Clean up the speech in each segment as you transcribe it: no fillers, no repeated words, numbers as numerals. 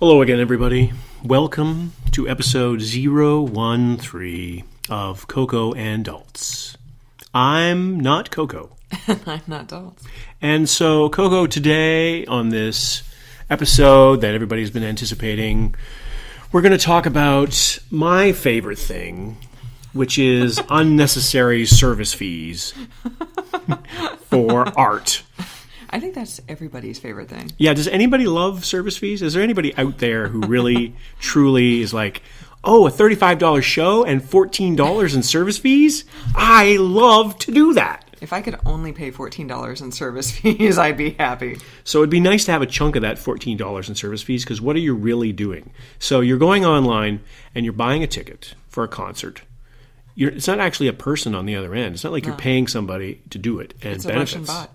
Hello again, everybody. Welcome to episode 013 of Coco and Daltz. I'm not Coco. I'm not Daltz. And so, Coco, today on this episode that everybody's been anticipating, we're going to talk about my favorite thing, which is unnecessary service fees for art. I think that's everybody's favorite thing. Yeah, does anybody love service fees? Is there anybody out there who really, truly is like, oh, a $35 show and $14 in service fees? I love to do that. If I could only pay $14 in service fees, I'd be happy. So it'd be nice to have a chunk of that $14 in service fees, because what are you really doing? So you're going online and you're buying a ticket for a concert. It's not actually a person on the other end. It's not like you're paying somebody to do it and it's benefits. A Russian bot.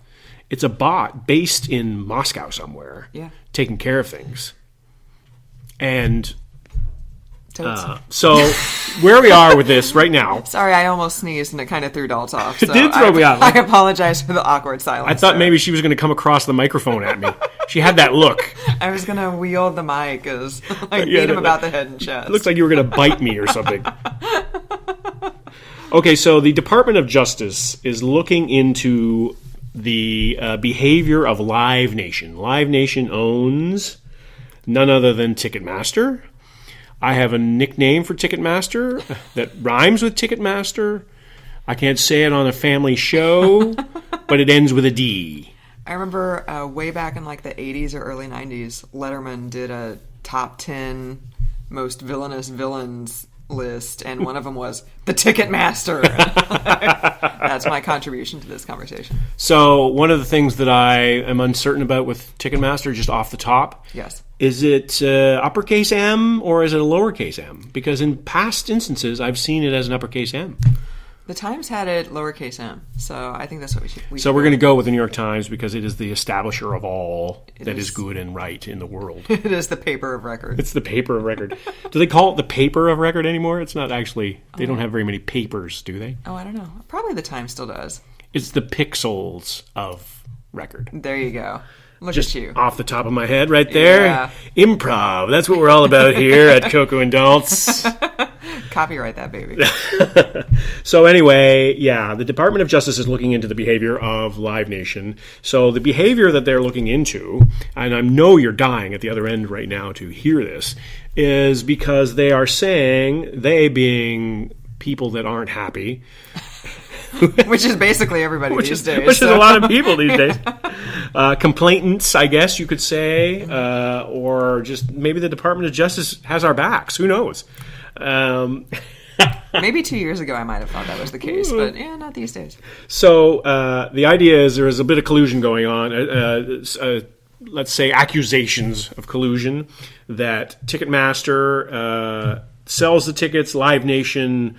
It's a bot based in Moscow somewhere, taking care of things. And so where we are with this right now. Sorry, I almost sneezed and it kind of threw Daltz off. So it did throw me off. I apologize for the awkward silence. I thought maybe she was going to come across the microphone at me. She had that look. I was going to wield the mic as beat him about the head and chest. It looks like you were going to bite me or something. Okay, so the Department of Justice is looking into the behavior of Live Nation. Live Nation owns none other than Ticketmaster. I have a nickname for Ticketmaster that rhymes with Ticketmaster. I can't say it on a family show, but it ends with a D. I remember way back in like the 80s or early 90s, Letterman did a top 10 most villainous villains list, and one of them was the Ticketmaster. That's my contribution to this conversation. So one of the things that I am uncertain about with Ticketmaster, just off the top, is it uppercase M or is it a lowercase m? Because in past instances, I've seen it as an uppercase M. The Times had it lowercase m, so I think that's what we should. So we're going to go with the New York Times because it is the establisher of all that is good and right in the world. It is the paper of record. It's the paper of record. Do they call it the paper of record anymore? It's not actually. They don't have very many papers, do they? Oh, I don't know. Probably the Times still does. It's the pixels of record. There you go. Look Just at you. Off the top of my head right there. Yeah. Improv. That's what we're all about here at Coco and Daltz. Copyright that, baby. So anyway, the Department of Justice is looking into the behavior of Live Nation. So the behavior that they're looking into, and I know you're dying at the other end right now to hear this, is because they are saying, they being people that aren't happy, which is basically everybody these days. Which is a lot of people these days. Complainants, I guess you could say, or just maybe the Department of Justice has our backs. Who knows? Maybe 2 years ago I might have thought that was the case, but not these days. So the idea is there is a bit of collusion going on. Let's say accusations of collusion that Ticketmaster sells the tickets, Live Nation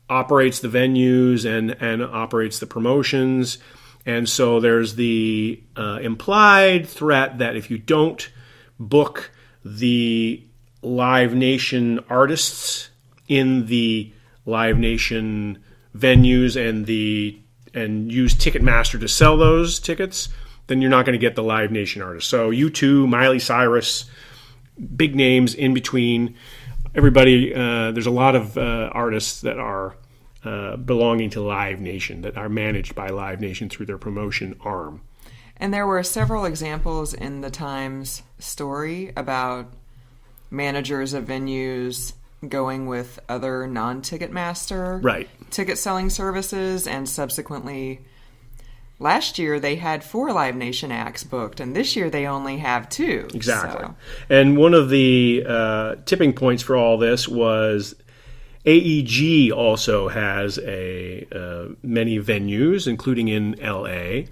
operates the venues and operates the promotions. And so there's the implied threat that if you don't book the Live Nation artists in the Live Nation venues and use Ticketmaster to sell those tickets, then you're not going to get the Live Nation artists. So U2, Miley Cyrus, big names in between. Everybody, there's a lot of artists that are belonging to Live Nation, that are managed by Live Nation through their promotion arm. And there were several examples in the Times story about managers of venues going with other non-Ticketmaster ticket selling services, and subsequently last year they had 4 Live Nation acts booked, and this year they only have 2. Exactly. So. And one of the tipping points for all this was AEG also has many venues, including in LA.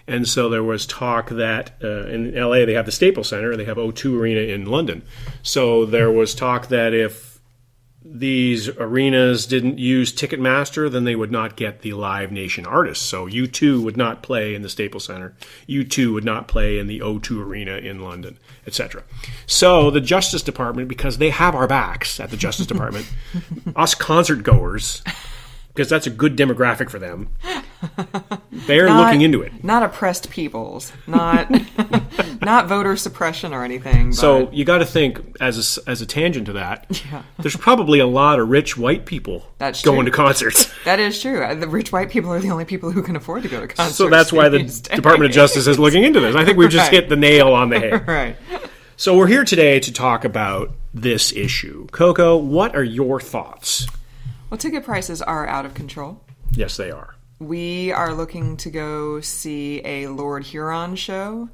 And so there was talk that in LA they have the Staples Center, they have O2 Arena in London. So there was talk that if these arenas didn't use Ticketmaster, then they would not get the Live Nation artists. So U2 would not play in the Staples Center. U2 would not play in the O2 Arena in London, etc. So the Justice Department, because they have our backs at the Justice Department, us concert goers, because that's a good demographic for them, They're looking into it. Not oppressed peoples, not not voter suppression or anything. But... So you got to think, as a tangent to that, there's probably a lot of rich white people going to concerts. That is true. The rich white people are the only people who can afford to go to concerts. So that's why the Department of Justice is looking into this. I think we've just hit the nail on the head. Right. So we're here today to talk about this issue. Coco, what are your thoughts? Well, ticket prices are out of control. Yes, they are. We are looking to go see a Lord Huron show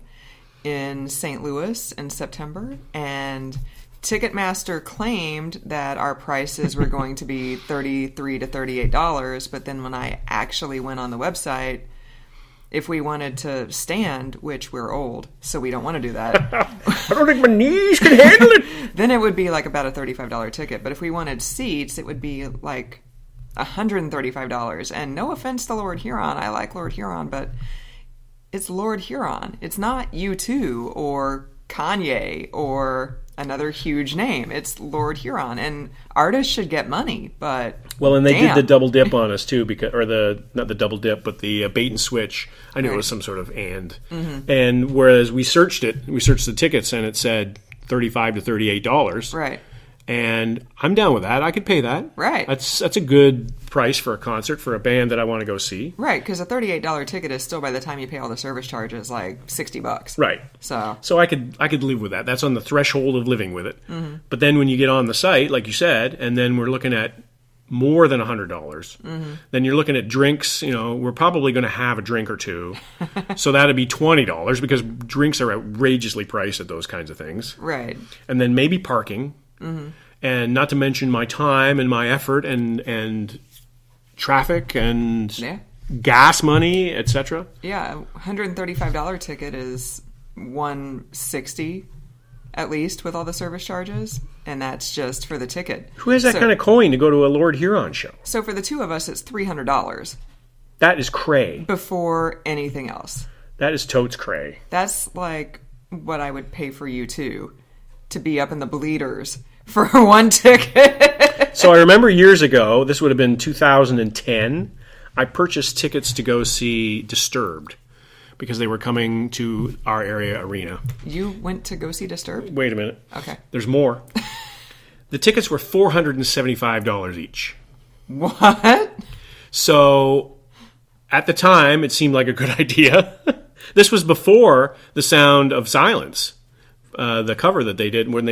in St. Louis in September, and Ticketmaster claimed that our prices were going to be $33 to $38, but then when I actually went on the website, if we wanted to stand, which we're old, so we don't want to do that. I don't think my knees can handle it. Then it would be like about a $35 ticket, but if we wanted seats, it would be like $135. And no offense to Lord Huron, I like Lord Huron, but it's Lord Huron. It's not U2 or Kanye or another huge name. It's Lord Huron, and artists should get money, but and they did the double dip on us too, because not the double dip, but the bait and switch. I knew it was some sort of and whereas we searched the tickets and it said $35 to $38. Right. And I'm down with that. I could pay that. Right. That's a good price for a concert for a band that I want to go see. Right, because a $38 ticket is still, by the time you pay all the service charges, like $60. Right. So I could live with that. That's on the threshold of living with it. Mm-hmm. But then when you get on the site, like you said, and then we're looking at more than $100, then you're looking at drinks. We're probably going to have a drink or two. So that'd be $20 because drinks are outrageously priced at those kinds of things. Right. And then maybe parking. Mm-hmm. And not to mention my time and my effort and traffic and gas money, etc. Yeah, $135 ticket is $160 at least with all the service charges, and that's just for the ticket. Who has that kind of coin to go to a Lord Huron show? So for the two of us, it's $300. That is cray. Before anything else. That is totes cray. That's like what I would pay for you too, to be up in the bleeders for one ticket. So I remember years ago, this would have been 2010, I purchased tickets to go see Disturbed because they were coming to our area arena. You went to go see Disturbed? Wait a minute. Okay. There's more. The tickets were $475 each. What? So at the time, it seemed like a good idea. This was before The Sound of Silence. The cover that they did when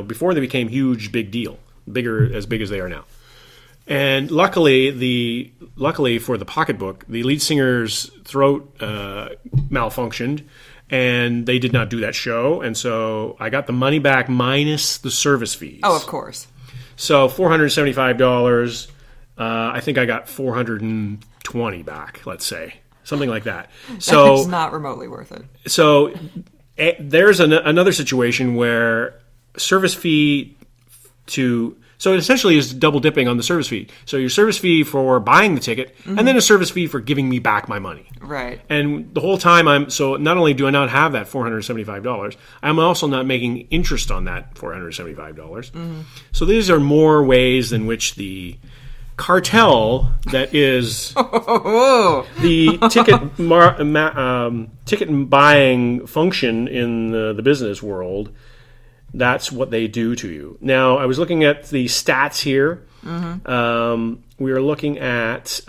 before they became huge, big deal, big as they are now. And luckily for the pocketbook, the lead singer's throat malfunctioned, and they did not do that show. And so I got the money back minus the service fees. Oh, of course. So $475. I think I got $420 back. Let's say something like that. So it's not remotely worth it. So. There's another situation where service fee so it essentially is double dipping on the service fee. So your service fee for buying the ticket and then a service fee for giving me back my money. Right. And the whole time so not only do I not have that $475, I'm also not making interest on that $475. So these are more ways in which the cartel that is the ticket buying function in the business world, that's what they do to you. Now, I was looking at the stats here. We are looking at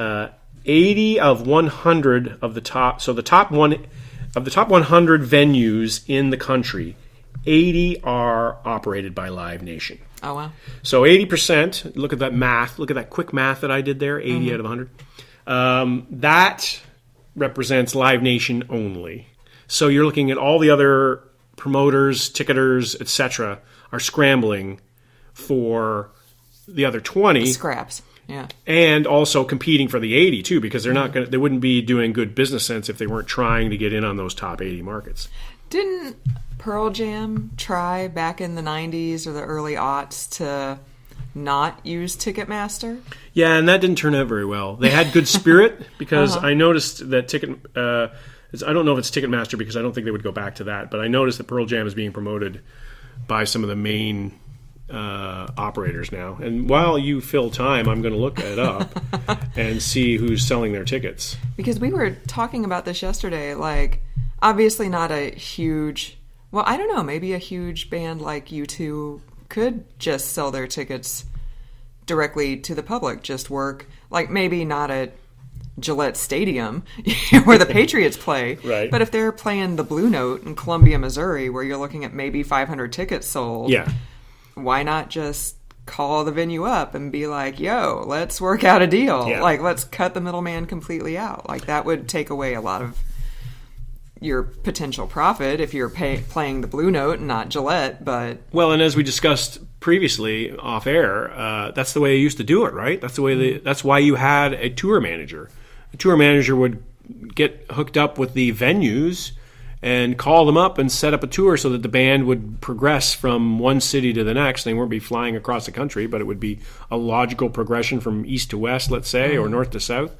80 of 100 of the top. So the top 100 venues in the country, 80 are operated by Live Nation. Oh, wow. So 80%, look at that math. Look at that quick math that I did there, 80 out of 100. That represents Live Nation only. So you're looking at all the other promoters, ticketers, etc. are scrambling for the other 20. The scraps, yeah. And also competing for the 80 too, because they wouldn't be doing good business sense if they weren't trying to get in on those top 80 markets. Didn't Pearl Jam try back in the 90s or the early aughts to not use Ticketmaster? Yeah, and that didn't turn out very well. They had good spirit because I noticed that I don't know if it's Ticketmaster because I don't think they would go back to that, but I noticed that Pearl Jam is being promoted by some of the main operators now. And while you fill time, I'm going to look it up and see who's selling their tickets. Because we were talking about this yesterday, like, obviously not a huge, well, I don't know, maybe a huge band like U2 could just sell their tickets directly to the public, just work, like maybe not at Gillette Stadium where the Patriots play, right. But if they're playing the Blue Note in Columbia, Missouri, where you're looking at maybe 500 tickets sold, why not just call the venue up and be like, yo, let's work out a deal. Yeah. Like, let's cut the middleman completely out. Like, that would take away a lot of your potential profit if you're playing the Blue Note and not Gillette. But well, and as we discussed previously off air, that's the way they used to do it, right? That's the way that's why you had a tour manager. A tour manager would get hooked up with the venues and call them up and set up a tour so that the band would progress from one city to the next. They won't be flying across the country, but it would be a logical progression from east to west, let's say, or north to south.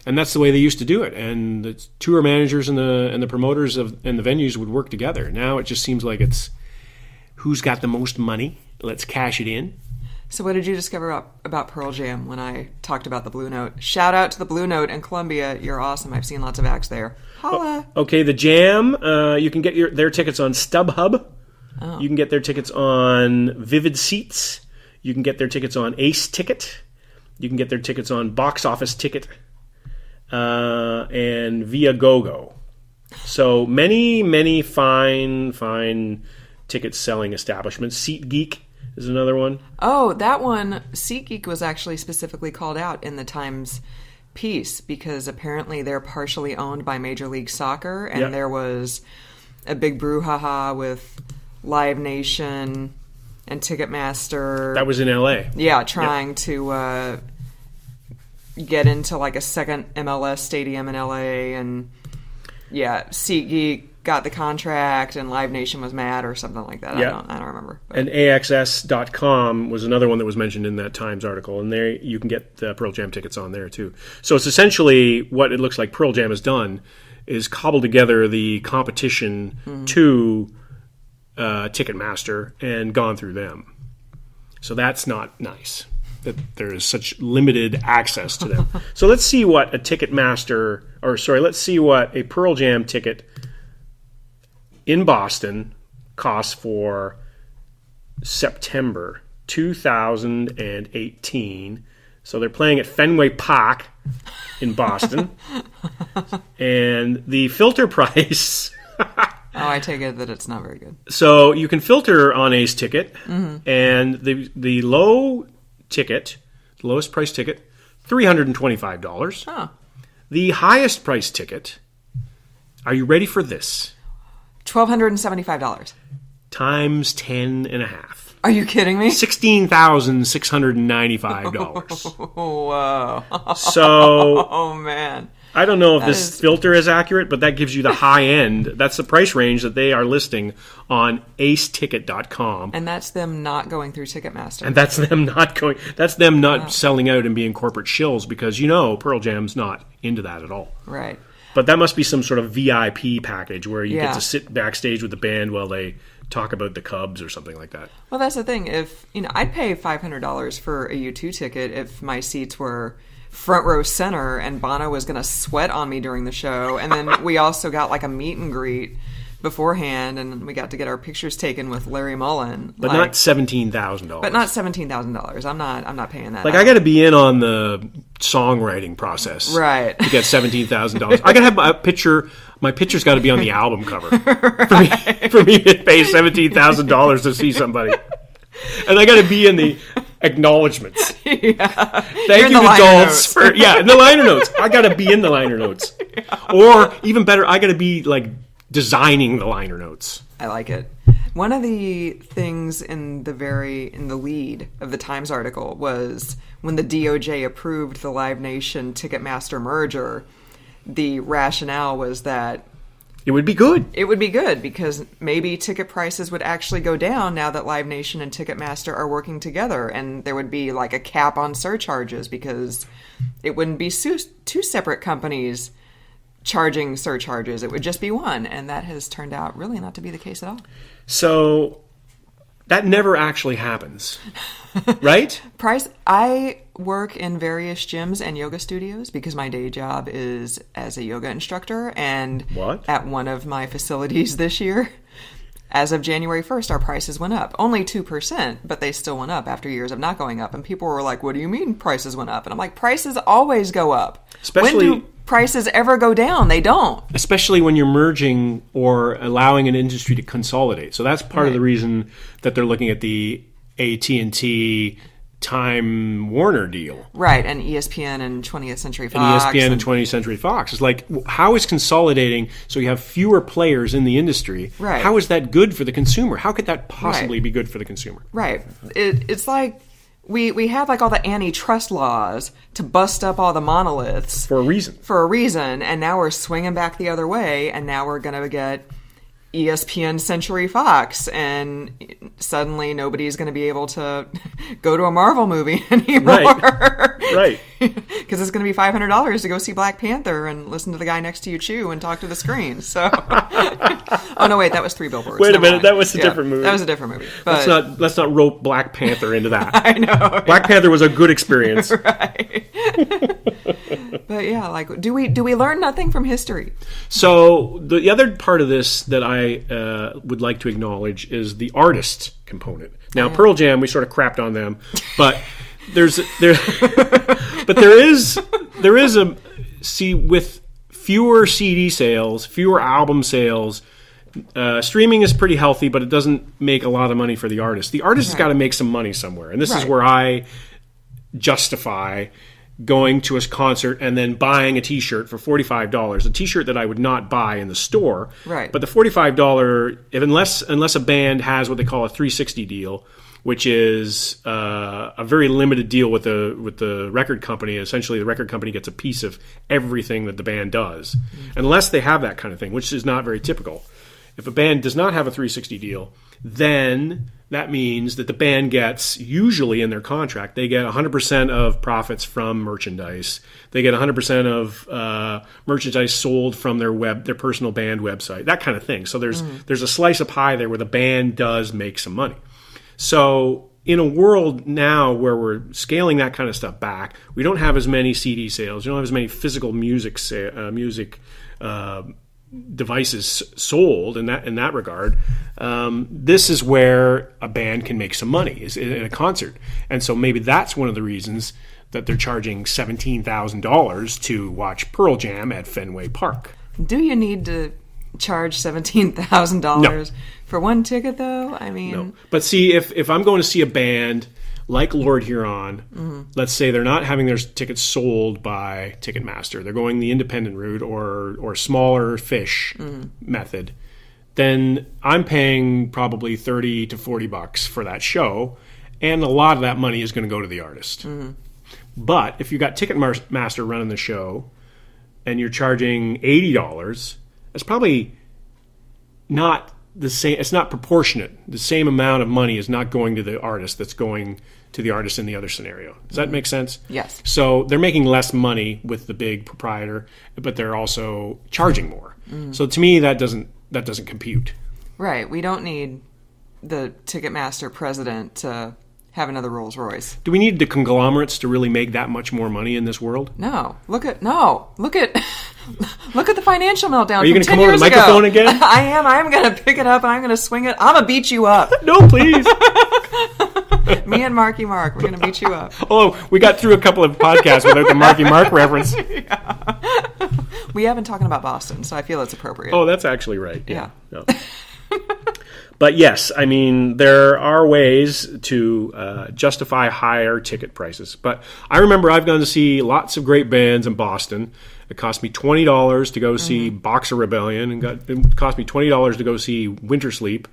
And that's the way they used to do it. And the tour managers and the promoters and the venues would work together. Now it just seems like it's who's got the most money. Let's cash it in. So what did you discover about Pearl Jam when I talked about the Blue Note? Shout out to the Blue Note in Columbia. You're awesome. I've seen lots of acts there. Holla. Okay, the Jam, you can get their tickets on StubHub. Oh. You can get their tickets on Vivid Seats. You can get their tickets on Ace Ticket. You can get their tickets on Box Office Ticket. And Viagogo. So many fine ticket selling establishments. SeatGeek is another one. Oh, that one, SeatGeek was actually specifically called out in the Times piece because apparently they're partially owned by Major League Soccer, and there was a big brouhaha with Live Nation and Ticketmaster. That was in LA. Yeah, trying to get into like a second MLS stadium in LA, and SeatGeek got the contract and Live Nation was mad or something like that. I don't remember. But. And AXS.com was another one that was mentioned in that Times article, and there you can get the Pearl Jam tickets on there too. So it's essentially what it looks like Pearl Jam has done is cobbled together the competition to Ticketmaster and gone through them. So that's not nice that there is such limited access to them. So let's see what let's see what a Pearl Jam ticket in Boston costs for September 2018. So they're playing at Fenway Park in Boston. And the filter price... I take it that it's not very good. So you can filter on Ace Ticket, and the low ticket, the lowest price ticket, $325. Huh. The highest price ticket, are you ready for this? $1,275. Times 10.5. Are you kidding me? $16,695. Whoa. So... Oh, man. I don't know if this filter is accurate, but that gives you the high end. That's the price range that they are listing on aceticket.com. And that's them not going through Ticketmaster. And that's them not selling out and being corporate shills because, Pearl Jam's not into that at all. Right. But that must be some sort of VIP package where you get to sit backstage with the band while they talk about the Cubs or something like that. Well, that's the thing. If I'd pay $500 for a U2 ticket if my seats were front row center and Bono was going to sweat on me during the show. And then we also got like a meet and greet beforehand, and we got to get our pictures taken with Larry Mullen. But not $17,000. But not $17,000. I'm not paying that. Like, I got to be in on the songwriting process. Right. To get $17,000. I got to have my picture's got to be on the album cover. For me to pay $17,000 to see somebody. And I got to be in the acknowledgements. Thank you, adults. In the liner notes. I got to be in the liner notes. Or, even better, I got to be, like, designing the liner notes. I like it. One of the things in the lead of the Times article was when the DOJ approved the Live Nation Ticketmaster merger, the rationale was that it would be good. It would be good because maybe ticket prices would actually go down now that Live Nation and Ticketmaster are working together, and there would be like a cap on surcharges because it wouldn't be two separate companies charging surcharges. It would just be one, and that has turned out really not to be the case at all. So That never actually happens, right? I work in various gyms and yoga studios because my day job is as a yoga instructor. And at one of my facilities this year, as of January 1st, our prices went up. Only 2%, but they still went up after years of not going up. And people were like, what do you mean prices went up? And I'm like, prices always go up. Especially, when do prices ever go down? They don't. Especially when you're merging or allowing an industry to consolidate. So that's part of the reason that they're looking at the AT&T Time Warner deal. Right, and ESPN and 20th Century Fox. And ESPN and 20th Century Fox. It's like, how is consolidating so you have fewer players in the industry? Right. How is that good for the consumer? How could that possibly be good for the consumer? Right. It's like we have like all the antitrust laws to bust up all the monoliths. For a reason. And now we're swinging back the other way, and now we're going to get ESPN Century Fox, and suddenly nobody's going to be able to go to a Marvel movie anymore. Right. Because it's going to be $500 to go see Black Panther and listen to the guy next to you chew and talk to the screen. So, oh no, wait, that was 3 Billboards. Wait a minute, that was a different movie. That was a different movie. But let's not rope Black Panther into that. I know. Black Panther was a good experience. Right. But yeah, like, do we learn nothing from history? So the other part of this that I would like to acknowledge is the artist component. Now, Pearl Jam, we sort of crapped on them, but there is with fewer CD sales, fewer album sales. Streaming is pretty healthy, but it doesn't make a lot of money for the artist. The artist has got to make some money somewhere, and this is where I justify going to a concert and then buying a T-shirt for $45, a T-shirt that I would not buy in the store. Right. But the $45, unless a band has what they call a 360 deal, which is a very limited deal with the record company. Essentially, the record company gets a piece of everything that the band does, unless they have that kind of thing, which is not very typical. If a band does not have a 360 deal, then that means that the band gets, usually in their contract, they get 100% of profits from merchandise. They get 100% of merchandise sold from their personal band website, that kind of thing. So there's a slice of pie there where the band does make some money. So in a world now where we're scaling that kind of stuff back, we don't have as many CD sales. We don't have as many physical music devices sold in that regard. This is where a band can make some money, is in a concert. And so maybe that's one of the reasons that they're charging $17,000 to watch Pearl Jam at Fenway Park. Do you need to charge $17,000 for one ticket, though? I mean, no. But see, if I'm going to see a band like Lord Huron, let's say they're not having their tickets sold by Ticketmaster, they're going the independent route or smaller fish method, then I'm paying probably $30 to $40 for that show, and a lot of that money is going to go to the artist. But if you got Ticketmaster running the show and you're charging $80, that's probably not the same. It's not proportionate. The same amount of money is not going to the artist that's going to the artist in the other scenario. Does that make sense? Yes. So they're making less money with the big proprietor, but they're also charging more. So to me, that doesn't compute. Right. We don't need the Ticketmaster president to have another Rolls Royce. Do we need the conglomerates to really make that much more money in this world? No. Look at the financial meltdown. Are you going to come over the microphone again? I am. I'm going to pick it up and I'm going to swing it. I'm going to beat you up. No, please. Me and Marky Mark, we're going to beat you up. Oh, we got through a couple of podcasts without the Marky Mark reference. Yeah. We have been talking about Boston, so I feel it's appropriate. Oh, that's actually right. Yeah. No. But yes, I mean, there are ways to justify higher ticket prices. But I remember I've gone to see lots of great bands in Boston. It cost me $20 to go see Boxer Rebellion, and it cost me $20 to go see Winter Sleep.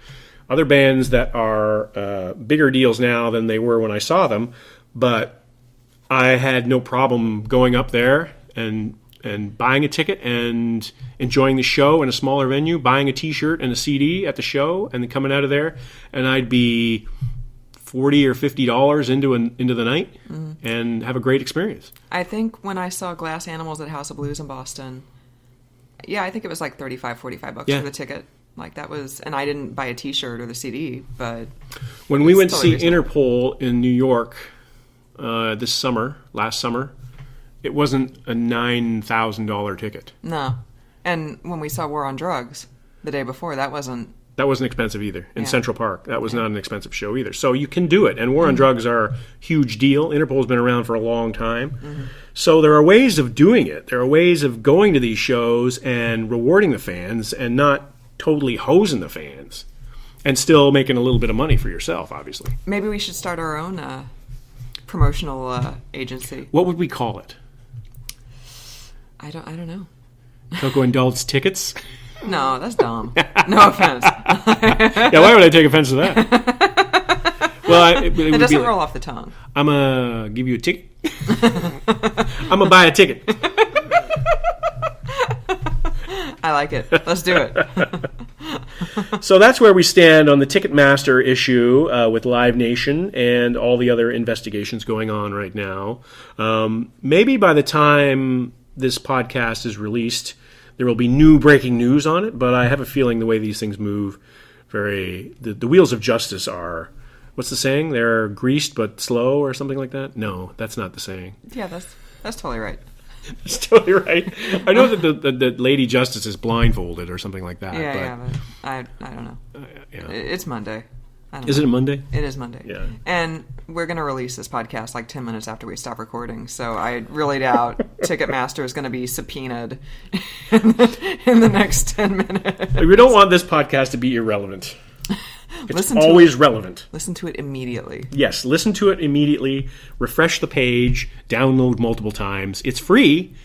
Other bands that are bigger deals now than they were when I saw them, but I had no problem going up there and buying a ticket and enjoying the show in a smaller venue, buying a T-shirt and a CD at the show, and then coming out of there, and I'd be $40 or $50 into the night and have a great experience. I think when I saw Glass Animals at House of Blues in Boston, I think it was like $35, $45 for the ticket. Like that was, and I didn't buy a T-shirt or the CD, but when we went to see Interpol in New York last summer, it wasn't a $9,000 ticket. No, and when we saw War on Drugs the day before, that wasn't expensive either in Central Park. That was not an expensive show either. So you can do it. And War on Drugs are a huge deal. Interpol's been around for a long time. Mm-hmm. So there are ways of doing it. There are ways of going to these shows and rewarding the fans and not totally hosing the fans and still making a little bit of money for yourself, obviously. Maybe we should start our own promotional agency. What would we call it? I don't know. Coco Indulged Tickets? No, that's dumb. No offense. Yeah, why would I take offense to that? Well, it doesn't roll off the tongue. I'm going to give you a ticket. I'm going to buy a ticket. I like it. Let's do it. So that's where we stand on the Ticketmaster issue with Live Nation and all the other investigations going on right now. Maybe by the time this podcast is released, there will be new breaking news on it, but I have a feeling the way these things move, the wheels of justice are, what's the saying? They're greased but slow or something like that? No, that's not the saying. Yeah, that's totally right. That's totally right. I know that the Lady Justice is blindfolded or something like that. But I don't know. It's Monday. Is it a Monday? It is Monday. Yeah. And we're going to release this podcast like 10 minutes after we stop recording, so I really doubt Ticketmaster is going to be subpoenaed in the next 10 minutes. We don't want this podcast to be irrelevant. It's always relevant. Listen to it immediately. Yes, listen to it immediately. Refresh the page. Download multiple times. It's free.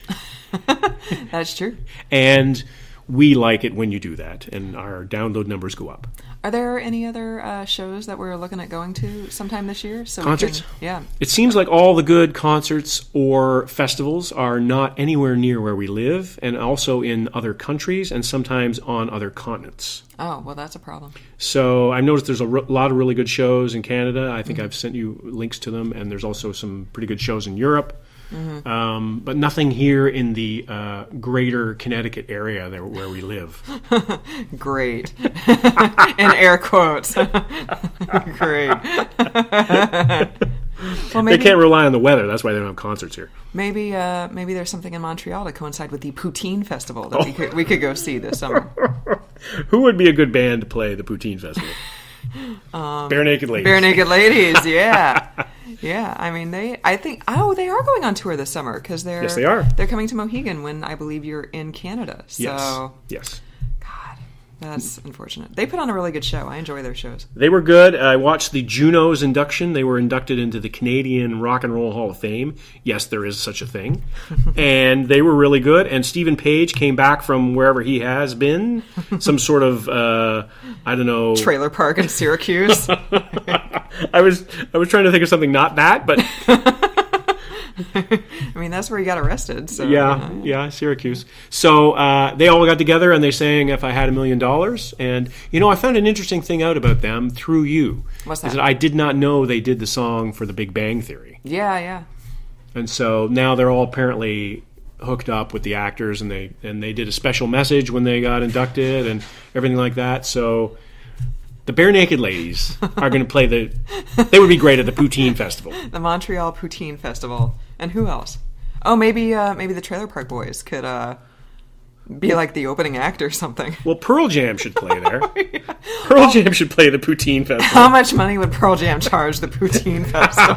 That's true. And we like it when you do that, and our download numbers go up. Are there any other shows that we're looking at going to sometime this year? Concerts? Yeah. It seems like all the good concerts or festivals are not anywhere near where we live, and also in other countries, and sometimes on other continents. Oh, well, that's a problem. So I've noticed there's a lot of really good shows in Canada. I think I've sent you links to them, and there's also some pretty good shows in Europe. Mm-hmm. But nothing here in the greater Connecticut area where we live. Great. In air quotes. Great. Well, maybe, they can't rely on the weather. That's why they don't have concerts here. Maybe there's something in Montreal to coincide with the Poutine Festival that we could go see this summer. Who would be a good band to play the Poutine Festival? Bare Naked Ladies. Bare Naked Ladies, yeah. Yeah, I mean, they are going on tour this summer because yes, they are. They're coming to Mohegan when I believe you're in Canada. So yes. God, that's unfortunate. They put on a really good show. I enjoy their shows. They were good. I watched the Junos induction. They were inducted into the Canadian Rock and Roll Hall of Fame. Yes, there is such a thing. And they were really good. And Stephen Page came back from wherever he has been, some sort of I don't know, trailer park in Syracuse. I was trying to think of something not that, but I mean, that's where he got arrested. So yeah, Syracuse. So they all got together and they sang "If I Had $1 Million." And I found an interesting thing out about them through you. What's that? Is that I did not know they did the song for The Big Bang Theory. Yeah. And so now they're all apparently hooked up with the actors, and they did a special message when they got inducted and everything like that. So the Bare Naked Ladies are going to play they would be great at the Poutine Festival. The Montreal Poutine Festival. And who else? Oh, maybe the Trailer Park Boys could be like the opening act or something. Well, Pearl Jam should play there. Yeah. Pearl Jam should play the Poutine Festival. How much money would Pearl Jam charge the Poutine Festival?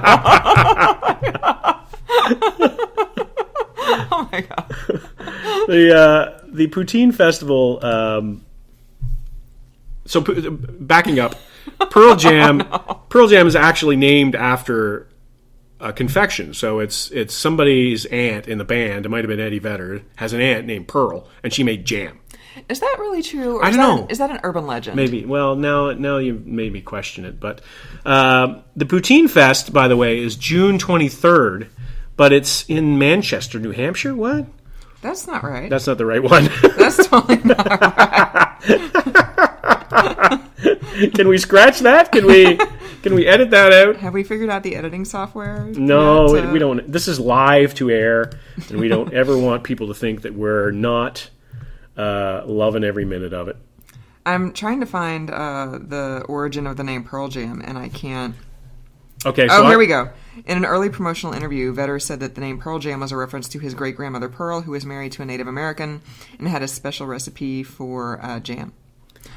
Oh my God. The Poutine Festival. So backing up, Pearl Jam. Pearl Jam is actually named after a confection. So it's somebody's aunt in the band. It might have been Eddie Vedder. Has an aunt named Pearl, and she made jam. Is that really true? Or I don't know. Is that an urban legend? Maybe. Well, now you made me question it. But the Poutine Fest, by the way, is June 23rd, but it's in Manchester, New Hampshire. What? That's not right. That's not the right one. That's totally not right. Can we scratch that? Can we edit that out? Have we figured out the editing software? No, we don't. This is live to air, and we don't ever want people to think that we're not loving every minute of it. I'm trying to find the origin of the name Pearl Jam, and I can't. Okay, so here we go. In an early promotional interview, Vedder said that the name Pearl Jam was a reference to his great-grandmother Pearl, who was married to a Native American and had a special recipe for jam.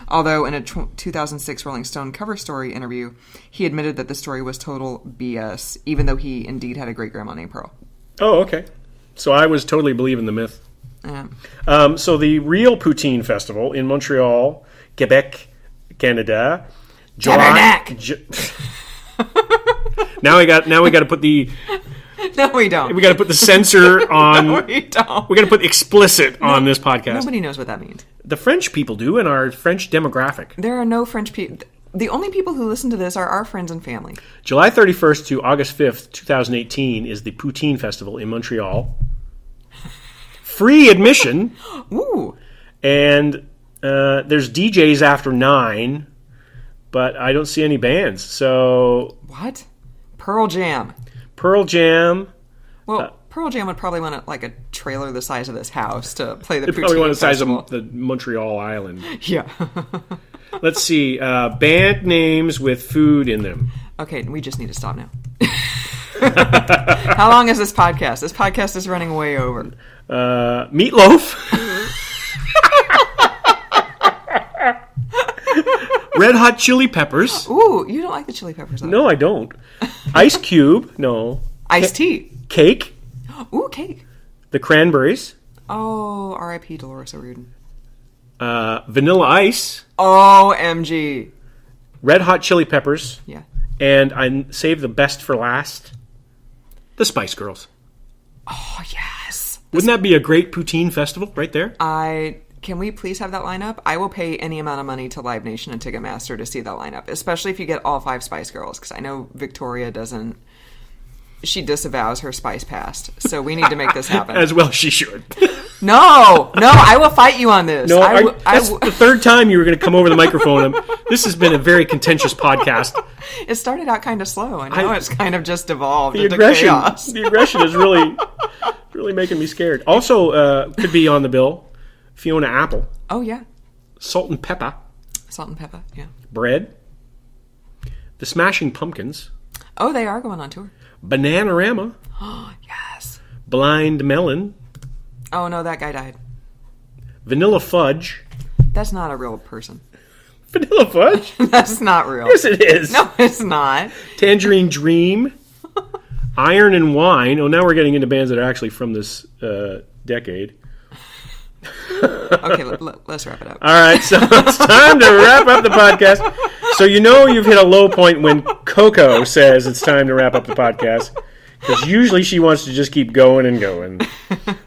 Although in a 2006 Rolling Stone cover story interview, he admitted that the story was total BS, even though he indeed had a great-grandma named Pearl. Oh, okay. So I was totally believing the myth. Yeah. So the real Poutine Festival in Montreal, Quebec, Canada. Now we got to put the. No, we don't. We got to put the censor on. No, we don't. We got to put explicit on this podcast. Nobody knows what that means. The French people do in our French demographic. There are no French people. The only people who listen to this are our friends and family. July 31st to August 5th, 2018 is the Poutine Festival in Montreal. Free admission. Ooh. And there's DJs after 9, but I don't see any bands. So what? Pearl Jam. Well, Pearl Jam would probably want a trailer the size of this house to play the Poutine Festival. Probably want the size of the Montreal Island. Yeah. Let's see. Band names with food in them. Okay, we just need to stop now. How long is this podcast? This podcast is running way over. Meatloaf. Red Hot Chili Peppers. Ooh, you don't like the Chili Peppers, though. No, I don't. Ice Cube. No. Iced tea. Cake. Ooh, cake. The Cranberries. Oh, R.I.P. Dolores O'Riordan. Vanilla Ice. OMG. Red Hot Chili Peppers. Yeah. And I saved the best for last. The Spice Girls. Oh, yes. Wouldn't that be a great poutine festival right there? Can we please have that lineup? I will pay any amount of money to Live Nation and Ticketmaster to see that lineup, especially if you get all 5 Spice Girls, because I know Victoria doesn't. She disavows her Spice past, so we need to make this happen. As well she should. No, I will fight you on this. No, that's the third time you were going to come over the microphone. This has been a very contentious podcast. It started out kind of slow, and now it's kind of just devolved into aggression, chaos. The aggression is really making me scared. Also, could be on the bill, Fiona Apple. Oh, yeah. Salt and Pepper. Yeah. Bread. The Smashing Pumpkins. Oh, they are going on tour. Bananarama. Oh, yes. Blind Melon. Oh, no, that guy died. Vanilla Fudge. That's not a real person. Vanilla Fudge? That's not real. Yes, it is. No, it's not. Tangerine Dream. Iron and Wine. Oh, now we're getting into bands that are actually from this decade. Okay, let's wrap it up. All right, so it's time to wrap up the podcast. So you've hit a low point when Coco says it's time to wrap up the podcast, because usually she wants to just keep going and going.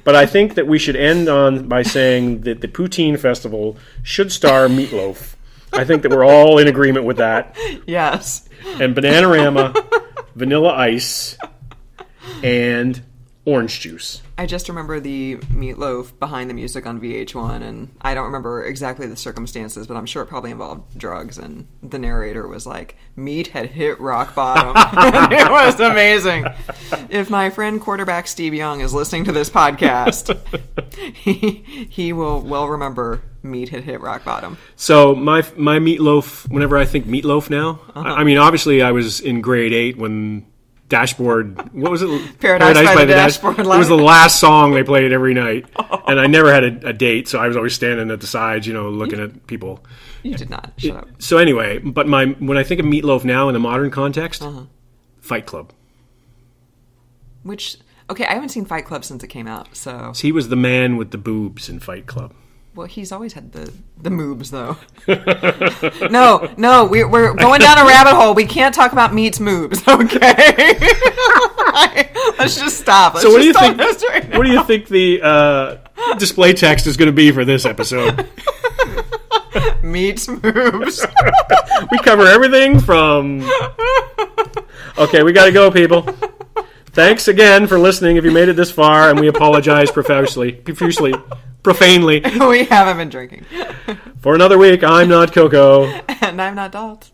But I think that we should end by saying that the Poutine Festival should star Meatloaf. I think that we're all in agreement with that. Yes. And Bananarama, Vanilla Ice, and orange juice. I just remember the Meatloaf behind the music on VH1, and I don't remember exactly the circumstances, but I'm sure it probably involved drugs, and the narrator was like, meat had hit rock bottom. It was amazing. If my friend quarterback Steve Young is listening to this podcast, he will well remember meat had hit rock bottom. So my Meatloaf, whenever I think Meatloaf now, I mean, obviously I was in grade 8 when Dashboard, what was it? Paradise by the Dashboard Light. It was the last song they played every night. And I never had a date, so I was always standing at the sides, looking at people. You did not. Shut up. So anyway, but when I think of Meatloaf now in a modern context, Fight Club. Which, okay, I haven't seen Fight Club since it came out, so he was the man with the boobs in Fight Club. Well, he's always had the moobs, though. No, we're going down a rabbit hole. We can't talk about Meat's moobs, okay? Let's just stop. So what do you think? What do you think the display text is going to be for this episode? Meat's moobs. We cover everything from. Okay, we got to go, people. Thanks again for listening. If you made it this far, and we apologize profusely. Profanely. We haven't been drinking. For another week, I'm not Coco. And I'm not Dalt.